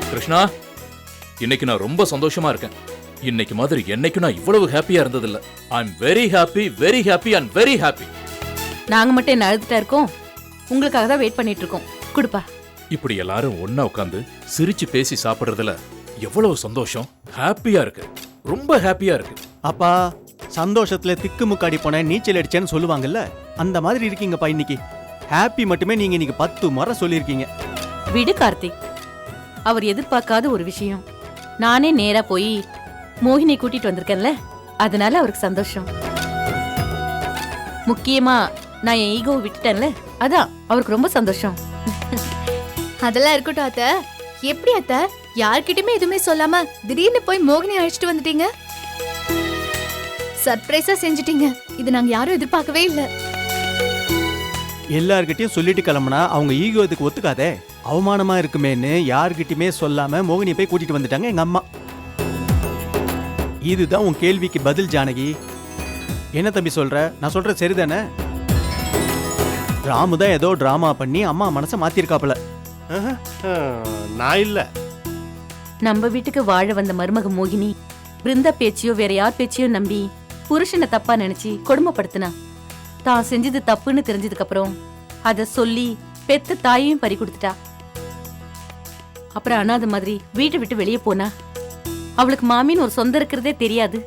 கிருஷ்ணா, இன்னைக்கு நான் ரொம்ப சந்தோஷமா இருக்கேன். இன்னைக்கு மாதிரி என்னைக்கு நான் இவ்வளவு ஹாப்பியா இருந்ததில்ல. I am very happy and very happy. நாங்க மட்டும் என்ன அழுதுட்டா இருக்கோம்? உங்களுக்காக தான் வெயிட் பண்ணிட்டு இருக்கோம். குடுப்பா. இப்படி எல்லாரும் ஒண்ணா உட்கார்ந்து சிரிச்சு பேசி சாப்பிடுறதுல எவ்வளவு சந்தோஷம். ஹாப்பியா இருக்கு, ரொம்ப ஹாப்பியா இருக்கு. அப்பா, சந்தோஷத்துல திக்கு முக்காடி போன நீச்சல் அடிச்சேன்னு சொல்லுவாங்கல்ல, அந்த மாதிரி இருக்கீங்கப்பா இன்னைக்கு. ஹாப்பி மட்டுமே நீங்க இன்னைக்கு 10 முறை சொல்லியிருக்கீங்க. விடு கார்த்திக், அவர் எதிர்பார்க்காத ஒரு விஷயம். நானே நேரா போய் மோகினி கூட்டிட்டு வந்திருக்கேன்ல, அதனால அவருக்கு சந்தோஷம். முக்கியமா நான் என் ஈகோவை விட்டுட்டேன்ல, அதான் அவருக்கு ரொம்ப சந்தோஷம். அதெல்லாம் இருக்கட்டும் அத்தை. எப்படி அத்தை, யார்கிட்டயுமே எதுவுமே சொல்லாம திடீர்னு போய் மோகினி அழைச்சிட்டு வந்துட்டீங்க? சர்ப்ரைஸா செஞ்சிட்டீங்க. இது நாங்க யாரும் எதிர்பார்க்கவே இல்ல. எல்லார்கிட்டயும் சொல்லிட்டு கிளம்புனா அவங்க ஈகோ இதுக்கு ஒத்துக்காதே, அவமானமா இருக்குமேன்னு யார்கிட்டயுமே சொல்லாம மோகினி போய் கூட்டிட்டு வந்துட்டாங்க எங்க அம்மா. இதுதான் உன் கேள்விக்கு பதில் ஜானகி. என்ன தம்பி சொல்ற? நான் சொல்ற சரிதானே? ராமு தான் ஏதோ டிராமா பண்ணி அம்மா மனசை மாத்திருக்காப்புல. நான் இல்ல. நம்ம வீட்டுக்கு வாழ வந்த மருமக மோகினி பிருந்தா பேச்சியோ வேற யார் பேச்சியோ நம்பி புருஷனை தப்பா நினைச்சு கொடுமைப்படுத்தினா. தான் செஞ்சது தப்புன்னு தெரிஞ்சதுக்கு அப்புறம் அத சொல்லி பெத்த தாயையும் பறி கொடுத்துட்டா. அப்புறம் அனாத மாதிரி வீட்டை விட்டு வெளியே போனா. அவளுக்கு மாமின்னு ஒரு சொந்தம் இருக்கிறதே தெரியாது.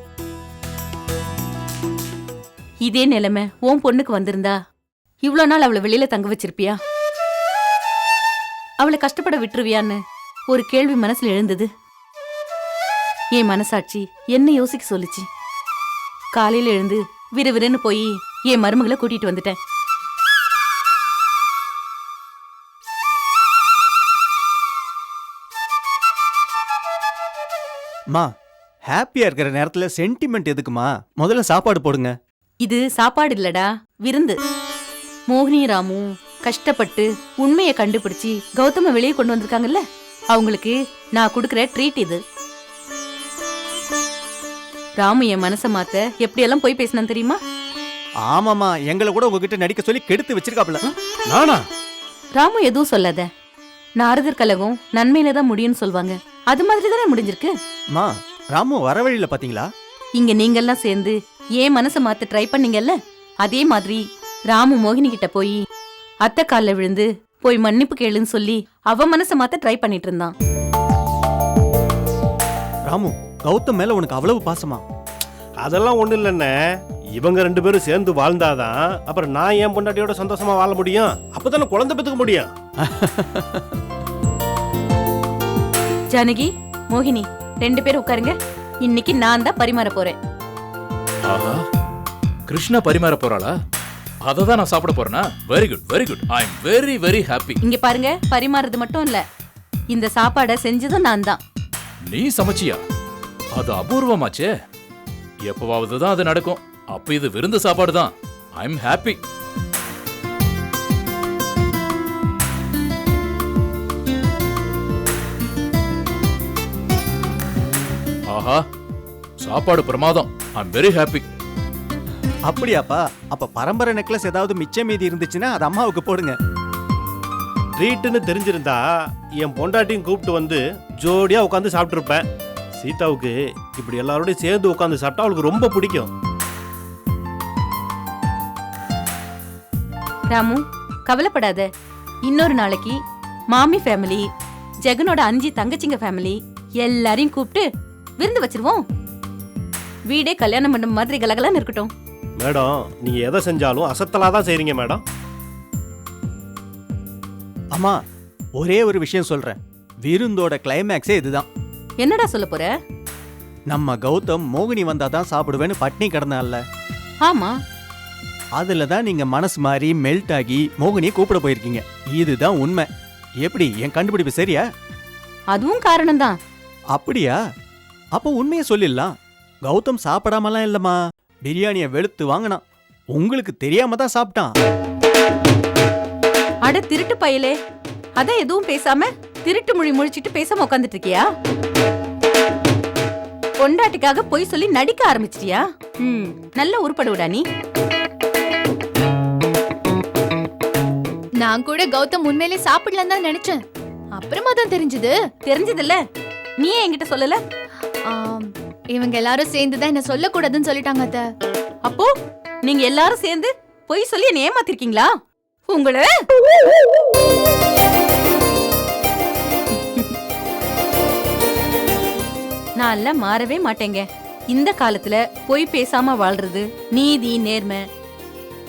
இதே நிலைமை உன் பொண்ணுக்கு வந்திருந்தா இவ்வளவு நாள் அவளை வெளியில தங்க வச்சிருப்பியா? அவளை கஷ்டப்பட விட்டுருவியான்னு ஒரு கேள்வி மனசுல எழுந்தது. என் மனசாட்சி என்ன யோசிக்க சொல்லுச்சு. காலையில எழுந்து விறுவிறுன்னு போய் என் மருமகளை கூட்டிட்டு வந்துட்டேன். மா, ஹாப்பியா இருக்கிற நேரத்துல சென்டிமெண்ட் எதுக்குமா? முதல்ல சாப்பாடு போடுங்க. இது சாப்பாடு இல்லடா, விருந்து. மோகினி ராமு கஷ்டப்பட்டு உண்மையை கண்டுபிடிச்சு கௌதம வெளியே கொண்டு வந்திருக்காங்கல்ல, அவங்களுக்கு நான் கொடுக்கிற ட்ரீட் இது. ராமு என் மனசை மாத்த எப்படியெல்லாம் போய் பேசினான் தெரியுமா? ஆமாமா, எங்களை கூட உங்ககிட்ட நடிக்க சொல்லி கெடுத்து வச்சிருக்காப்ல. நானா? ராமு எதுவும் சொல்லாத. நாரதர் கலகம் நன்மையில தான் முடியும்னு சொல்வாங்க. அது மாதிரி தானே முடிஞ்சிருக்கு. மா, ராமு வர வழியில பாத்தீங்களா? இங்க நீங்கெல்லாம் சேர்ந்து ஏன் மனசை மாத்த ட்ரை பண்ணீங்கல்ல, அதே மாதிரி ராமு மோகினி கிட்ட போய் அத்தை கால்ல விழுந்து போய் மன்னிப்பு கேளுன்னு சொல்லி அவ மனசை மாத்த ட்ரை பண்ணிட்டு இருந்தான். ராமு, கௌதம் மேல உனக்கு அவ்வளவு பாசமா? அதெல்லாம் ஒண்ணு இல்லைண்ணே. இவங்க 2 பேரும் சேர்ந்து வாழ்ந்தாதான் அப்புறம் நான் என் பொண்டாட்டியோட சந்தோஷமா வாழ முடியும். அப்பதானே குழந்தை பெத்துக்க முடியும். ஜானகி, மோகினி 2 பேரும் உட்காருங்க. இன்னைக்கு நான் தான் பரிமாற போறேன். ஆஹா, கிருஷ்ணா பரிமாற போறாளா? அததான் நான் சாப்பிட போறேனா? Very good. I am very happy. இங்க பாருங்க, பரிமாறது மட்டும் இல்ல, இந்த சாப்பாடை செஞ்சதும் நான் தான். நீ சமைச்சியா? அது அபூர்வமாச்சே. எப்பவாவது தான் அது நடக்கும். அப்ப இது விருந்து சாப்பாடு தான். ஐ அம் ஹாப்பி. ஆஹா, சாப்பாடு பிரமாதம். ஐ அம் வெரி ஹாப்பி. அப்படியாப்பா? அப்ப பரம்பரை நெக்லஸ் ஏதாவது மிச்சம் மீதி இருந்துச்சுன்னா அது அம்மாவுக்கு போடுங்க. ட்ரீட்னு தெரிஞ்சிருந்தா என் பொண்டாட்டியும் கூப்பிட்டு வந்து ஜோடியா உட்காந்து சாப்பிட்டு இருப்பேன். சீதாவுக்கு இப்படி எல்லாரோடையும் சேர்ந்து உட்காந்து சாப்பிட்டா அவளுக்கு ரொம்ப பிடிக்கும். ராமு, கவலைப்படாத. இன்னொரு நாளைக்கு மாமி ஃபேமிலி, ஜெகனோட 5 தங்கச்சிங்க ஃபேமிலி எல்லாரையும் கூப்பிட்டு விருந்து வச்சிருவோம். வீடே கல்யாணம் பண்ண மாதிரி கலகலன்னு இருக்கட்டும். மேடம், நீங்க எதை செஞ்சாலும் அசத்தலாதான் செய்றீங்க மேடம். அம்மா, ஒரே ஒரு விஷயம் சொல்றேன். விருந்தோட கிளைமேக்ஸே இதுதான். என்னடா சொல்ல போற? நம்ம கௌதம் மோகினி வந்தாதான் சாப்பிடுவேன்னு பட்னி கிடந்தான்ல, ஆமா, அதுலதான் நீங்க மனசு மாறி மெல்ட் ஆகி மோகினியை கூப்பிட போயிருக்கீங்க. இதுதான் உண்மை. எப்படி, என் கண்டுபிடிப்பு சரியா? அதுவும் காரணம்தான். அப்படியா? அப்போ உண்மையை சொல்லிடலாம். கௌதம் சாப்பிடாமலாம் இல்லம்மா, பிரியாணியை வெளுத்து வாங்கினான். உங்களுக்கு தெரியாம தான் சாப்பிட்டான். அட திருட்டு பயலே, அதான் எதுவும் பேசாம திருட்டு மொழி முழிச்சிட்டு பேசாம உட்காந்துட்டு இருக்கியா? பொண்டாட்டிக்காக பொய் சொல்லி நடிக்க ஆரம்பிச்சிட்டியா? நல்ல உருப்படுடா நீ. நான் கூட கௌதம் உண்மையிலே சாப்பிடலாம் தான் நினைச்சேன். அப்புறமா தான் தெரிஞ்சது. தெரிஞ்சதில்ல, நீ ஏன் என்கிட்ட சொல்லல? இவங்க எல்லாரும் சேர்ந்து தான் என்ன சொல்லக்கூடாதுன்னு சொல்லிட்டாங்க அத்தை. அப்போ நீங்க எல்லாரும் சேர்ந்து பொய் சொல்லி என்ன ஏமாத்திருக்கீங்களா? உங்களை நான் எல்லாம் மாறவே மாட்டேங்க. இந்த காலத்துல பொய் பேசாம வாழ்றது, நீதி நேர்மை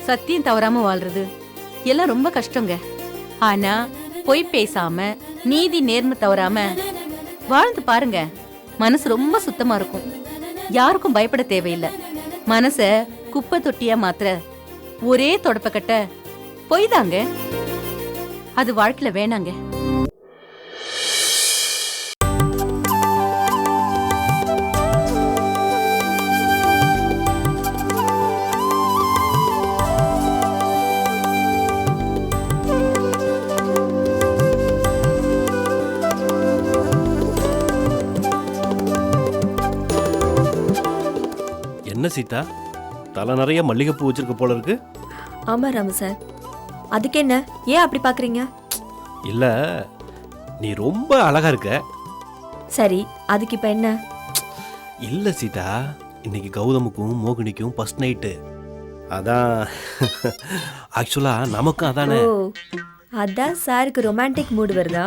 சத்தியம் தவறாம வாழ்றது எல்லாம் ரொம்ப கஷ்டங்க. ஆனா பொய் பேசாம நீதி நேர்மை தவறாம வாழ்ந்து பாருங்க, மனசு ரொம்ப சுத்தமா இருக்கும். யாருக்கும் பயப்பட தேவையில்லை. மனச குப்பை தொட்டியா மாத்திர ஒரே தொடப்பக்கட்ட பொய் தாங்க. அது வாழ்க்கையில வேணாங்க. என்ன சீதா, தலை நிறைய மல்லிகைப்பூ வச்சிருக்க போல இருக்கு. ஆமா ராமு சார், அதுக்கு என்ன, ஏன் அப்படி பாக்குறீங்க? இல்ல, நீ ரொம்ப அழகா இருக்க. சரி, அதுக்கு இப்ப என்ன? இல்ல சீதா, இன்னைக்கு கௌதமுக்கும் மோகினிக்கும் ஃபர்ஸ்ட் நைட்டு. அதான் ஆக்சுவலா நமக்கும் அதானே. ஓ, அதான் சாருக்கு ரொமான்டிக் மூடு வருதா?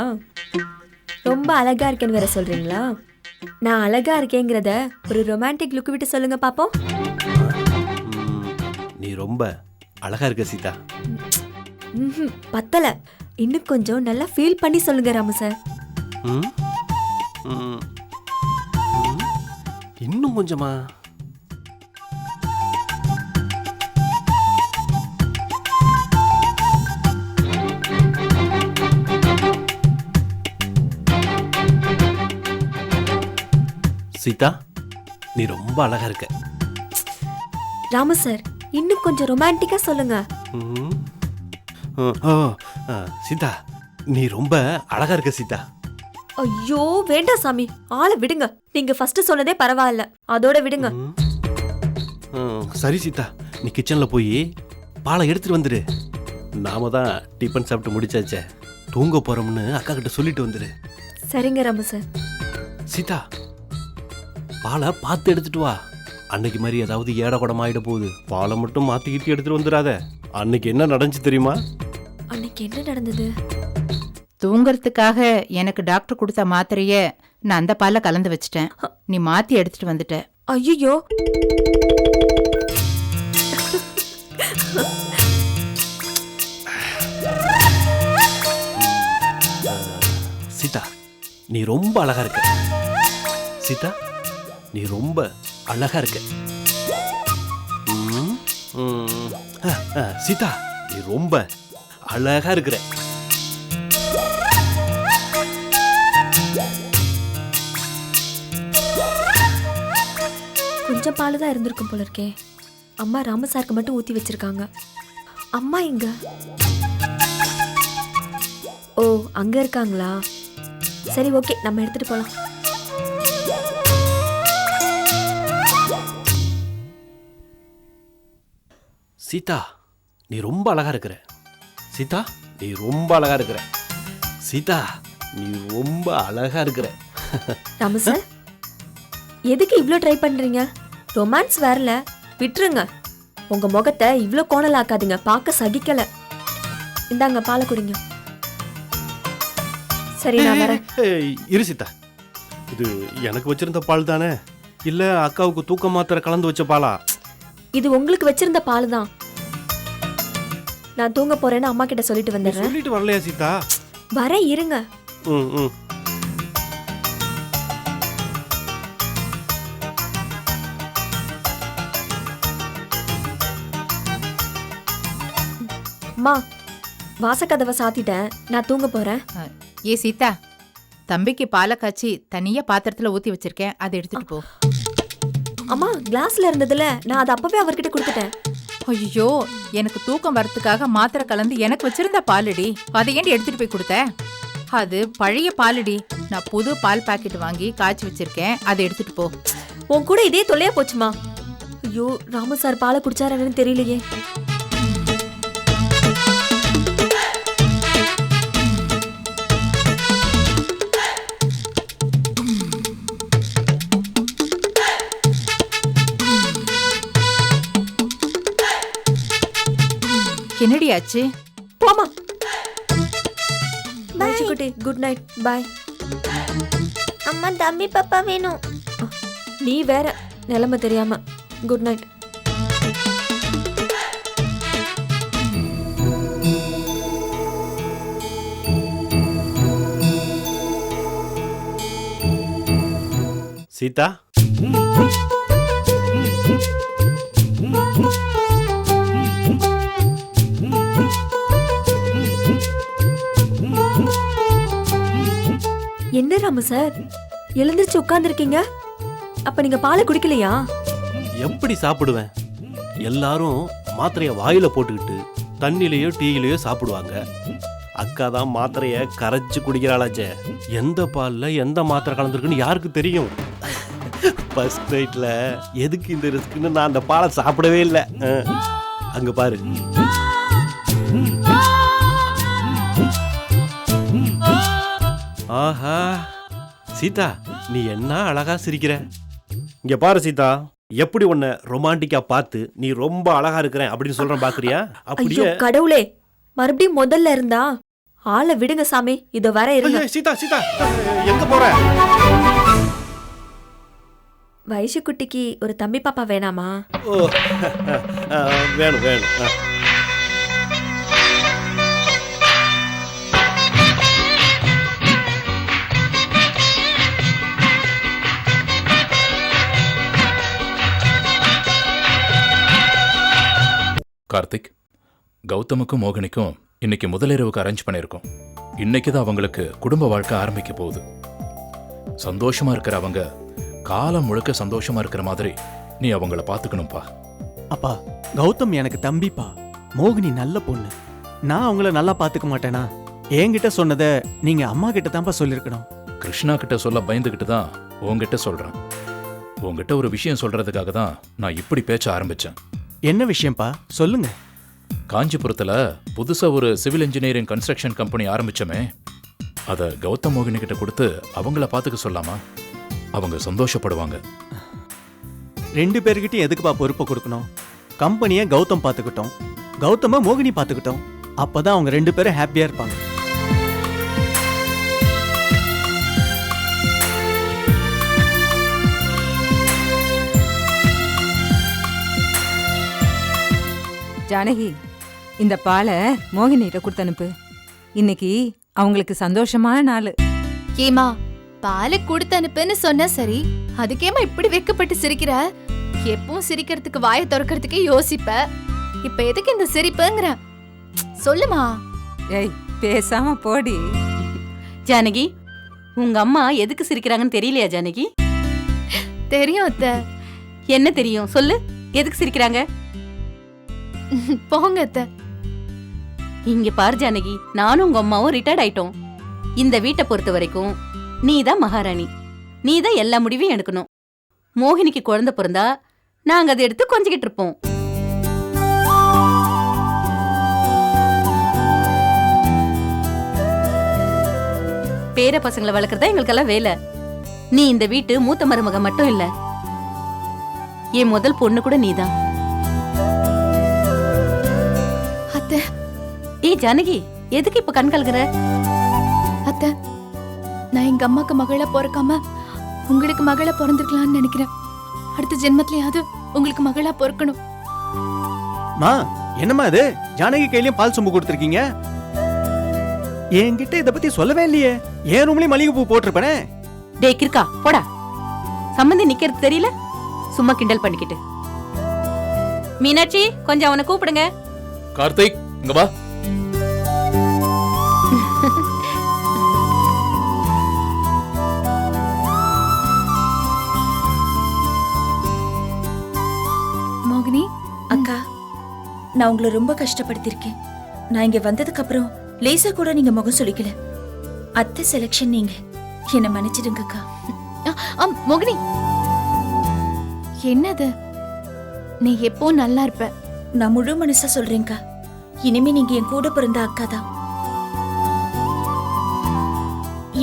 ரொம்ப அழகா இருக்கேன்னு வேற சொல்றீங்களா? நான் அழகா இருக்கேங்கிறத ஒரு ரொமான்டிக் லுக் விட்டு சொல்லுங்க பாப்போம். நீ ரொம்ப அழகா இருக்க சீதா. பத்தல, இன்னும் கொஞ்சம் நல்லா ஃபீல் பண்ணி சொல்லுங்க ராமு சார். ம், ம், ம், இன்னும் கொஞ்சமா? சீதா, நீ ரொம்ப அழகா இருக்க. ராமு சார், இன்னும் கொஞ்சம் ரொமான்டிக்கா சொல்லுங்க. ம், ஓ, சீதா, நீ ரொம்ப அழகா இருக்க சீதா. ஐயோ வேண்டாம் சாமி, ஆளை விடுங்க. நீங்க ஃபர்ஸ்ட் சொன்னதே பரவாயில்ல, அதோட விடுங்க. சரி சீதா, நீ கிச்சன்ல போய் பாலை எடுத்துட்டு வந்துடு. நாம தான் டிஃபன் சாப்பிட்டு முடிச்சாச்சே, தூங்க போறோம்னு அக்கா கிட்ட சொல்லிட்டு வந்துடு. சரிங்க ராமு சார். சீதா, பாலை பார்த்து எடுத்துட்டு வா. அன்னைக்கு மாதிரி ஏதாவது ஏட குடம் ஆயிட போகுது. பாலை மட்டும் மாத்திக்கிட்டு எடுத்துட்டு வந்துடாத. அன்னைக்கு என்ன நடந்துச்சு தெரியுமா? அன்னைக்கு என்ன நடந்தது? தூங்கறதுக்காக எனக்கு டாக்டர் கொடுத்த மாத்திரைய நான் அந்த பால்ல கலந்து வச்சிட்டேன். நீ மாத்தி எடுத்துட்டு வந்துட்ட. ஐயோ, சீதா, நீ ரொம்ப அழகா இருக்க. சீதா, நீ ரொம்ப அழகா இருக்க. ம், ம், சீதா, நீ ரொம்ப அழகா இருக்கிற. கொஞ்சம் பால் தான் இருந்திருக்கும் போல இருக்கே. அம்மா ராமு சாருக்கு மட்டும் ஊத்தி வச்சிருக்காங்க. அம்மா எங்க? ஓ, அங்க இருக்காங்களா? சரி, ஓகே, நம்ம எடுத்துட்டு போலாம். சீதா, நீ ரொம்ப அழகா இருக்கிற. சீதா, நீ ரொம்ப அழகா இருக்கிற. சீதா, நீ ரொம்ப அழகா இருக்கிற. ராமு சார், எதுக்கு இவ்ளோ ட்ரை பண்றீங்க? ரொமான்ஸ் வரல, விட்டுருங்க. உங்க முகத்தை இவ்ளோ கோணலாக்காதீங்க, பார்க்க சகிக்கல. இந்தாங்க பாலை குடிங்க. சரி, நான் வரேன். இரு சீதா, இது எனக்கு வச்சிருந்த பால் தானே, இல்ல அக்காவுக்கு தூக்க மாத்திரை கலந்து வச்ச பாலா? இது உங்களுக்கு வச்சிருந்த பால் தான். நான் தூங்க போறேன்னு அம்மா கிட்ட சொல்லிட்டு நீ வந்துடுறேன். சொல்லிட்டு வரலையா சீதா? வரேன், இருங்க. ம், ம். அம்மா, வாசக்கதவை சாத்திட்டேன், நான் தூங்க போறேன். ஏ சீதா, தம்பிக்கு பாலை காய்ச்சி தனியா பாத்திரத்துல ஊத்தி வச்சிருக்கேன், அதை எடுத்துட்டு போ. அம்மா, கிளாஸ்ல இருந்ததுல நான் அதை அப்பவே அவர்கிட்ட கொடுத்துட்டேன். ஐயோ, எனக்கு தூக்கம் வரத்துக்காக மாத்திரை கலந்து எனக்கு வச்சிருந்த பாலுடி, அதை ஏன்டி எடுத்துட்டு போய் கொடுத்த? அது பழைய பாலுடி. நான் புது பால் பாக்கெட் வாங்கி காய்ச்சி வச்சிருக்கேன், அதை எடுத்துட்டு போ. உன் கூட இதே தொல்லையா போச்சுமா? ஐயோ, ராமு சார் பாலை குடிச்சாருன்னு தெரியலையே. என்னடி ஆச்சு? போமா. குட்டி குட் நைட். பாய். அம்மா தம்பி பாப்பா வேணும். நீ வேற நிலைமை தெரியாம. Good night. சீதா, என்ன ராமு சார் எழுந்திருச்சு உட்கார்ந்துருக்கீங்க? அப்ப நீங்க பாலை குடிக்கலையா? எப்படி சாப்பிடுவேன்? எல்லாரும் மாத்திரைய வாயில போட்டுக்கிட்டு தண்ணிலேயோ டீயிலையோ சாப்பிடுவாங்க. அக்கா தான் மாத்திரைய கரைச்சு குடிக்கிறாளாச்சே. எந்த பால்ல எந்த மாத்திரை கலந்துருக்குன்னு யாருக்கு தெரியும்? ஃபர்ஸ்ட் நைட்ல எதுக்கு இந்த ரிஸ்க்னு நான் அந்த பாலை சாப்பிடவே இல்லை. அங்க பாரு. ஆஹா சீதா, நீ என்ன அழகா சிரிக்கிற. இங்க பாரு சீதா, எப்படி உன்னை ரொமான்டிக்கா பார்த்து நீ ரொம்ப அழகா இருக்கிற அப்படின்னு சொல்றேன் பாக்குறியா? ஐயோ அப்படியே கடவுளே, மறுபடியும் முதல்ல இருந்தா ஆளை விடுங்க சாமி. இதோ வர இருங்க. ஐயோ, சீதா சீதா எங்க போற? வயசு குட்டிக்கு ஒரு தம்பி பாப்பா வேணாமா? ஓ, வேணும் வேணும். கார்த்திக், கௌதமுக்கும் மோகினிக்கும் இன்னைக்கு முதலிரவுக்கு அரேஞ்ச் பண்ணியிருக்கோம். இன்னைக்கு தான் அவங்களுக்கு குடும்ப வாழ்க்கை ஆரம்பிக்க போகுது. சந்தோஷமா இருக்கிற அவங்க காலம் முழுக்க சந்தோஷமா இருக்கிற மாதிரி நீ அவங்கள பாத்துக்கணும்பா. அப்பா, கௌதம் எனக்கு தம்பிப்பா. மோகினி நல்ல பொண்ணு. நான் அவங்கள நல்லா பாத்துக்க மாட்டேனா? என்கிட்ட சொன்னதை நீங்க அம்மா கிட்ட தான்ப்பா சொல்லிருக்கணும். கிருஷ்ணா கிட்ட சொல்ல பயந்துகிட்டு தான் உங்ககிட்ட சொல்றேன். உங்ககிட்ட ஒரு விஷயம் சொல்றதுக்காக தான் நான் இப்படி பேச்ச ஆரம்பிச்சேன். என்ன விஷயம்ப்பா, சொல்லுங்க. காஞ்சிபுரத்துல புதுசா ஒரு சிவில் இன்ஜினியரிங் கன்ஸ்ட்ரக்ஷன் கம்பெனி ஆரம்பிச்சோமே, அதை கௌதம் மோகினி கிட்ட கொடுத்து அவங்கள பாத்துக்க சொல்லாமா? அவங்க சந்தோஷப்படுவாங்க. 2 பேர்கிட்டயும் எதுக்குப்பா பொறுப்பை கொடுக்கணும்? கம்பெனியை கௌதம் பாத்துக்கிட்டோம், கௌதம மோகினி பாத்துக்கிட்டோம். அப்பதான் அவங்க 2 பேரும் ஹாப்பியா இருப்பாங்க. ஜானகி, இந்த பாலை மோகினிட்ட கொடுத்து அனுப்பு. இன்னைக்கு அவங்களுக்கு சந்தோஷமான நாள். ஏமா பாலை கொடுத்து அனுப்புன்னு சொன்னா சரி, அதுக்கேமா இப்படி வெக்கப்பட்டு சிரிக்கிற? எப்பவும் சிரிக்கிறதுக்கு வாயை திறக்கிறதுக்கே யோசிப்ப, இப்ப எதுக்கு இந்த சிரிப்புங்கிற? சொல்லுமா. ஏய், பேசாம போடி. ஜானகி, உங்க அம்மா எதுக்கு சிரிக்கிறாங்கன்னு தெரியலையா ஜானகி? தெரியும் அத்தை. என்ன தெரியும் சொல்லு, எதுக்கு சிரிக்கிறாங்க? போங்க அத்தை. இங்க பாரு ஜானகி, நானும் உங்க அம்மாவும் ரிட்டையர்ட் ஆயிட்டோம். இந்த வீட்டை பொறுத்த வரைக்கும் நீதான் மகாராணி, நீதான் எல்லா முடிவையும் எடுக்கணும். மோகினிக்கு குழந்தை பிறந்தா நாங்க அதை எடுத்து கொஞ்சிக்கிட்டு இருப்போம். பேர பசங்களை வளர்க்கறதா எங்களுக்கெல்லாம் வேலை. நீ இந்த வீட்டு மூத்த மருமக மட்டும் இல்ல, என் முதல் பொண்ணு கூட நீதான். அத்தை. ஏய் ஜானகி, எதுக்கு இப்ப கண் கலங்குற? அத்தை, நான் எங்க அம்மாக்கு மகளா பிறக்காம உங்களுக்கு மகளா பிறந்திருக்கலாம்னு நினைக்கிறேன். அடுத்த ஜென்மத்திலயாவது உங்களுக்கு மகளா பிறக்கணும். மா, என்னம்மா இது? ஜானகி கையிலயும் பால் சொம்பு கொடுத்துருக்கீங்க. என்கிட்ட இத பத்தி சொல்லவே இல்லையே. ஏன் ரூம்லயும் மல்லிகை பூ போட்டிருப்பேனே. டேய் கிறுக்கா, போடா. சம்பந்தி நிக்கிறது தெரியல, சும்மா கிண்டல் பண்ணிக்கிட்டு. மீனாட்சி, கொஞ்சம் அவனை கூப்பிடுங்க. கார்த்திக், இங்க வா. மோகினி அக்கா, நான் உங்களை ரொம்ப கஷ்டப்படுத்திருக்கேன். நான் இங்க வந்ததுக்கு அப்புறம் லேசா கூட நீங்க முகம் சுளிக்கல. அத்தை செலக்ஷன் நீங்க. என்ன மன்னிச்சிடுங்க அக்கா. மோகினி, என்னது? நீ எப்போ நல்லா இருப்ப. நான் முழு மனசா சொல்றேன்க்கா. இனிமே நீங்க என் கூட பிறந்த அக்கா தான்.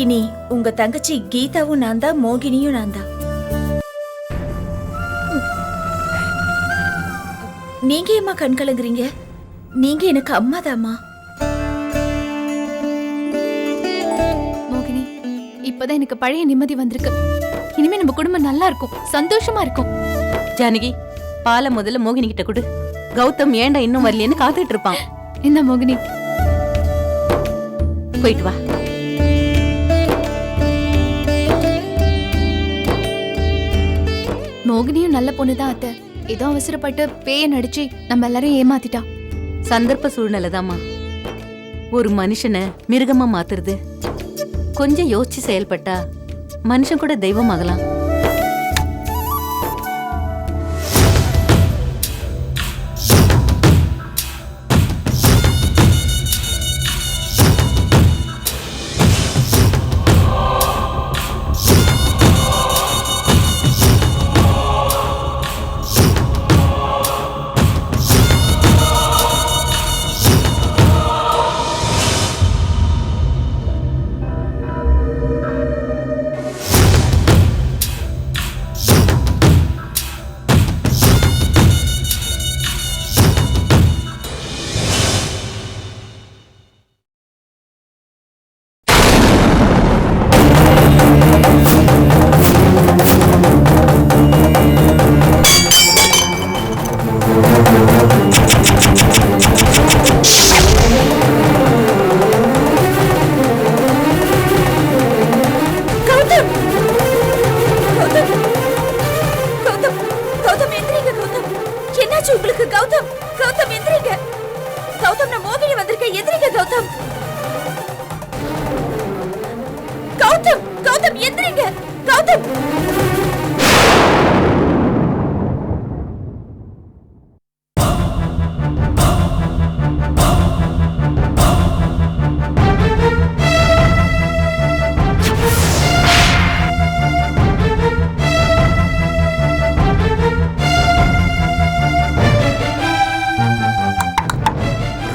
இனி உங்க தங்கச்சி கீதாவும் நான் தான், மோகினியும் நான் தான். நீங்க ஏமா கண் கலங்குறீங்க? நீங்க எனக்கு அம்மாதாம்மா. மோகினி, இப்பதான் எனக்கு பழைய நிம்மதி வந்திருக்கு. இனிமே நம்ம குடும்பம் நல்லா இருக்கும், சந்தோஷமா இருக்கும். ஜானகி, பாலை முதல்ல மோகினி கிட்ட கொடு. கௌதம் ஏன்டா இன்னும் வரலையேன்னு காத்துட்டு இருப்பான். என்ன மோகினி? போயிட்டு வா. மோகினியும் நல்ல பொண்ணுதான் அத்தை. ஏதோ அவசரப்பட்டு பேய நடிச்சு நம்ம எல்லாரையும் ஏமாத்திட்டா. சந்தர்ப்ப சூழ்நிலைதாம்மா ஒரு மனுஷனை மிருகமா மாத்துறது. கொஞ்சம் யோசிச்சு செயல்பட்டா மனுஷன் கூட தெய்வமாகலாம்.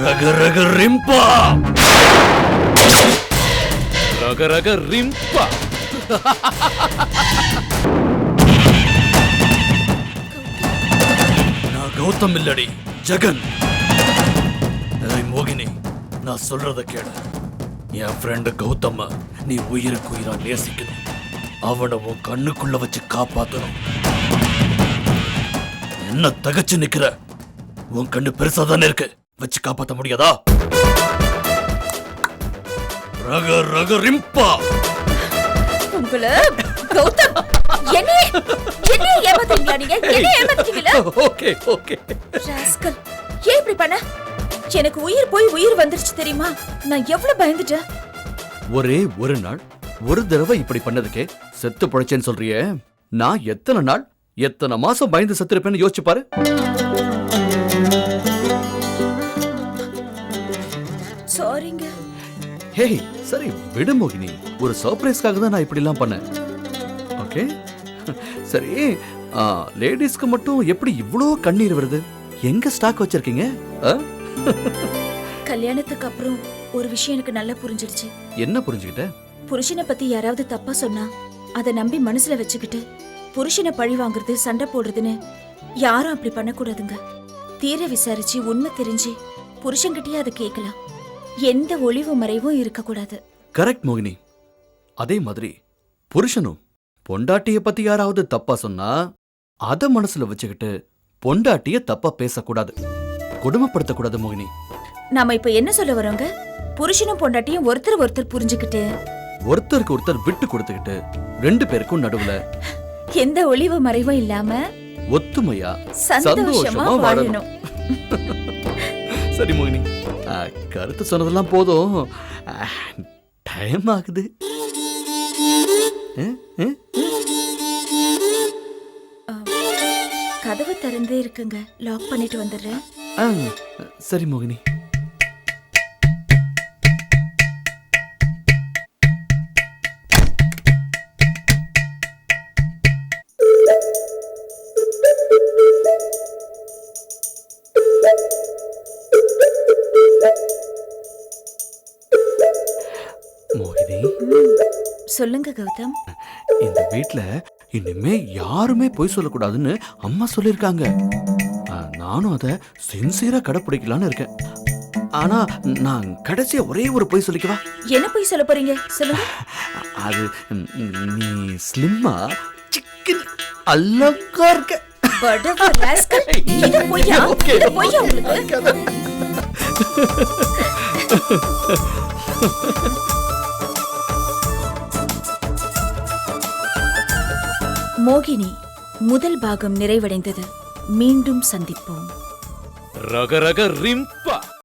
ரக ரக ரிம்பா, ரக ரக ரிம்பா. நான் கௌதம் இல்லடி, ஜெகன். ஏய் மோகினி, நான் சொல்றத கேளு. என் ஃப்ரெண்டு கௌதம நீ உயிருக்கு உயிரா நேசிக்கணும். அவனை உன் கண்ணுக்குள்ள வச்சு காப்பாத்தணும். என்ன தகச்சு நிக்கிற? உன் கண்ணு பெருசா தானே இருக்கு, வச்சு காப்பாத்த முடியாதா? ரக ரக ரிம்பா. உங்கள கௌதம் என்ன ஏமாத்தீங்களா? நீங்க என்ன ஏமாத்தீங்களா? Okay okay. ராஸ்கல், ஏன் இப்படி பண்ண? எனக்கு உயிர் போய் உயிர் வந்துருச்சு தெரியுமா? நான் எவ்வளவு பயந்துட்டேன். ஒரே ஒரு நாள் ஒரு தடவை இப்படி பண்ணதுக்கே செத்து பிழைச்சேன்னு சொல்றியே. நான் எத்தனை நாள் எத்தனை மாசம் பயந்து செத்துருப்பேன்னு யோசிச்சு பாரு. சாரிங்க. ஹே, சரி விடு மோகினி. ஒரு சர்ப்ரைஸ்க்காக தான் நான் இப்படி எல்லாம் பண்ணேன். ஓகே சரி. லேடிஸ்க்கு மட்டும் எப்படி இவ்ளோ கண்ணீர் வருது? எங்க ஸ்டாக் வச்சிருக்கீங்க? கல்யாணத்துக்கு அப்புறம் ஒரு விஷயம் எனக்கு நல்லா புரிஞ்சிடுச்சு. என்ன புரிஞ்சுக்கிட்ட? புருஷனை பத்தி யாராவது தப்பா சொன்னா அதை நம்பி மனசுல வச்சுக்கிட்டு புருஷனை பழி வாங்குறது, சண்டை போடுறதுன்னு யாரும் அப்படி பண்ணக்கூடாதுங்க. தீர விசாரிச்சு உண்மை தெரிஞ்சு புருஷன்கிட்டயே அதை கேட்கலாம். எந்த ஒளிவு மறைவும் இருக்கக்கூடாது. கரெக்ட் மோகினி. அதே மாதிரி புருஷனும் பொண்டாட்டிய பத்தி யாராவது தப்பா சொன்னா அத மனசுல வச்சுக்கிட்டு பொண்டாட்டிய தப்பா பேசக்கூடாது, கொடுமைப்படுத்தக்கூடாது மோகினி. நாம இப்ப என்ன சொல்ல வரோங்க? புருஷனும் பொண்டாட்டியும் ஒருத்தர் ஒருத்தர் புரிஞ்சுக்கிட்டு ஒருத்தருக்கு ஒருத்தர் விட்டு கொடுத்துக்கிட்டு ரெண்டு பேருக்கும் நடுவுல எந்த ஒளிவு மறைவும் இல்லாம ஒத்துமையா சந்தோஷமா வாழணும். சரி மோகினி, கருத்து சொன்னதெல்லாம் போதும். டைம் ஆகுது. கதவு திறந்தே இருக்குங்க, லாக் பண்ணிட்டு வந்துடுறேன். சரி மோகினி. மோகினி, சொல்லுங்க கௌதம். இந்த வீட்ல இனிமே யாருமே பொய் சொல்லக்கூடாதுன்னு அம்மா சொல்லிருக்காங்க. நானும் அதை சின்சியரா கடைப்பிடிக்கலான்னு இருக்கேன். ஆனா நான் கடைசியா ஒரே ஒரு பொய் சொல்லிக்கவா? என்ன போய் சொல்ல போறீங்க சொல்லுங்க. அது நீ ஸ்லிம்மா சிக்கன் அழகா இருக்க. படவ ராஸ்கல். இது பொய்யா? இது பொய்யா உங்களுக்கு? மோகினி முதல் பாகம் நிறைவடைந்தது. மீண்டும் சந்திப்போம். ரக ரக ரிம்பா.